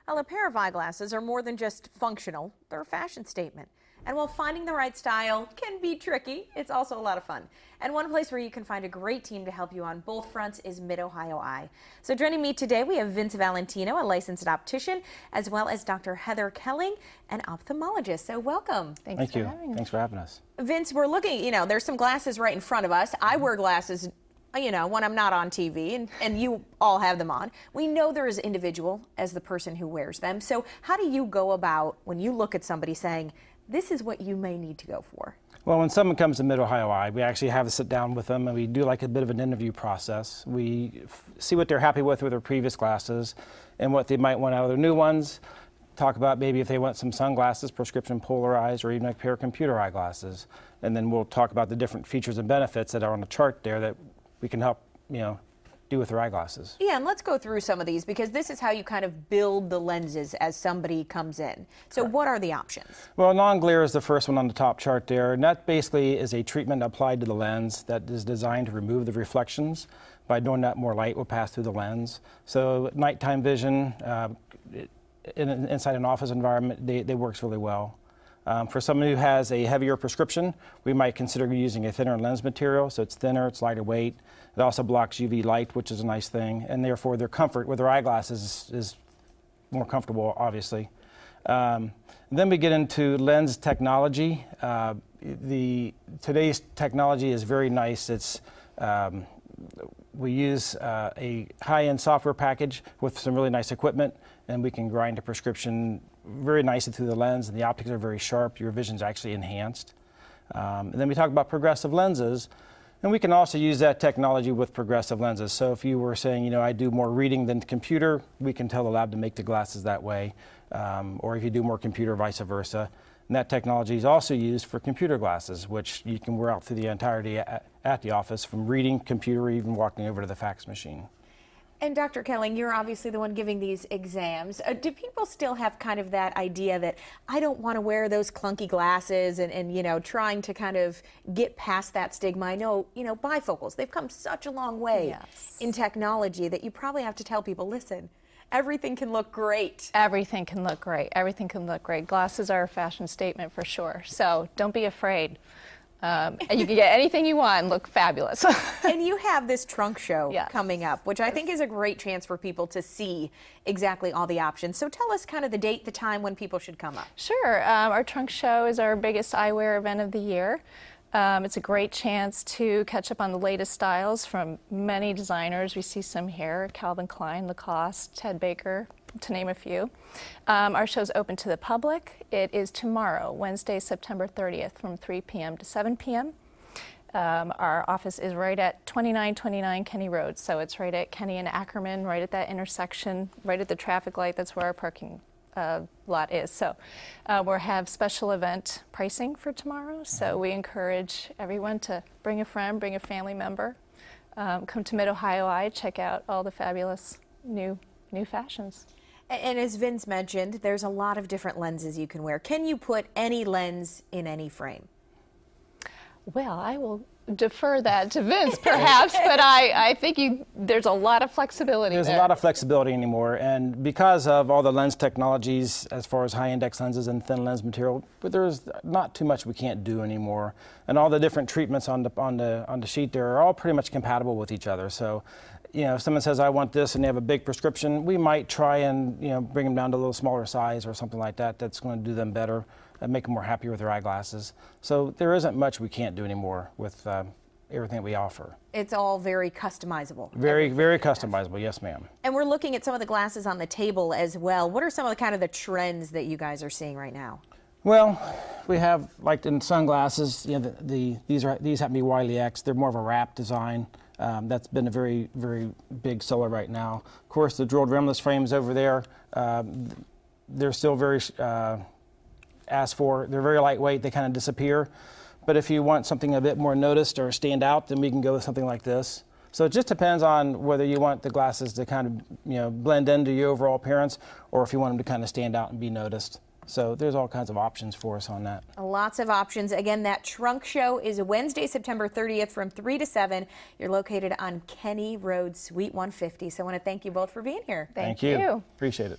Well, a pair of eyeglasses are more than just functional, they're a fashion statement. And while finding the right style can be tricky, it's also a lot of fun. And one place where you can find a great team to help you on both fronts is Mid-Ohio Eye. So joining me today, we have Vince Valentino, a licensed optician, as well as Dr. Heather Kelling, an ophthalmologist. So welcome. Thank you. Thanks for having us. Vince, we're looking, there's some glasses right in front of us. I wear glasses, when I'm not on TV, and you all have them on. We know they're as individual as the person who wears them. So how do you go about, when you look at somebody, saying, this is what you may need to go for? Well, when someone comes to Mid-Ohio Eye, we actually have to sit down with them and we do like a bit of an interview process. We see what they're happy with their previous glasses and what they might want out of their new ones. Talk about maybe if they want some sunglasses, prescription polarized, or even a pair of computer eyeglasses. And then we'll talk about the different features and benefits that are on the chart there that we can help, do with their eyeglasses. Yeah, and let's go through some of these because this is how you kind of build the lenses as somebody comes in. So Correct. What are the options? Well, non-glare is the first one on the top chart there, and that basically is a treatment applied to the lens that is designed to remove the reflections. By doing that, more light will pass through the lens. So nighttime vision, inside an office environment, they works really well. For someone who has a heavier prescription, we might consider using a thinner lens material, so it's thinner, it's lighter weight. It also blocks UV light, which is a nice thing, and therefore their comfort with their eyeglasses is more comfortable, obviously. Then we get into lens technology. Today's technology is very nice. We use a high-end software package with some really nice equipment, and we can grind a prescription very nicely through the lens, and the optics are very sharp. Your vision's actually enhanced. And then we talk about progressive lenses, and we can also use that technology with progressive lenses. So if you were saying, I do more reading than computer, we can tell the lab to make the glasses that way. Or if you do more computer, vice versa. And that technology is also used for computer glasses, which you can wear out through the entirety at the office, from reading, computer, or even walking over to the fax machine. And Dr. Kelling, you're obviously the one giving these exams. Do people still have kind of that idea that I don't want to wear those clunky glasses and trying to kind of get past that stigma? I know, bifocals, they've come such a long way in technology that you probably have to tell people, listen, everything can look great. Everything can look great. Everything can look great. Glasses are a fashion statement for sure. So don't be afraid. And you can get anything you want and look fabulous. And you have this trunk show coming up, which I think is a great chance for people to see exactly all the options. So tell us kind of the date, the time when people should come up. Sure. Our trunk show is our biggest eyewear event of the year. It's a great chance to catch up on the latest styles from many designers. We see some here, Calvin Klein, Lacoste, Ted Baker, to name a few. Our show's open to the public. It is tomorrow, Wednesday, September 30th, from 3 p.m. to 7 p.m. Our office is right at 2929 Kenny Road, so it's right at Kenny and Ackerman, right at that intersection, right at the traffic light. That's where our parking lot is. So we'll have special event pricing for tomorrow, so we encourage everyone to bring a friend, bring a family member, come to Mid-Ohio Eye, check out all the fabulous new fashions. And as Vince mentioned, there's a lot of different lenses you can wear. Can you put any lens in any frame? Well, I will defer that to Vince, perhaps, but I think there's a lot of flexibility There's there. a lot of flexibility anymore, and because of all the lens technologies as far as high-index lenses and thin lens material, but there's not too much we can't do anymore. And all the different treatments on the sheet there are all pretty much compatible with each other. So, if someone says, I want this, and they have a big prescription, we might try and bring them down to a little smaller size or something like that. That's going to do them better and make them more happier with their eyeglasses. So there isn't much we can't do anymore with everything that we offer. It's all very customizable. Very, very customizable, yes, ma'am. And we're looking at some of the glasses on the table as well. What are some of the the trends that you guys are seeing right now? Well, we have, like in sunglasses, these happen to be Wiley X. They're more of a wrap design. That's been a very, very big seller right now. Of course, the drilled rimless frames over there, they're still very asked for. They're very lightweight. They kind of disappear. But if you want something a bit more noticed or stand out, then we can go with something like this. So it just depends on whether you want the glasses to kind of, blend into your overall appearance, or if you want them to kind of stand out and be noticed. So there's all kinds of options for us on that. Lots of options. Again, that trunk show is Wednesday, September 30th from 3 to 7. You're located on Kenny Road, Suite 150. So I want to thank you both for being here. Thank you. Appreciate it.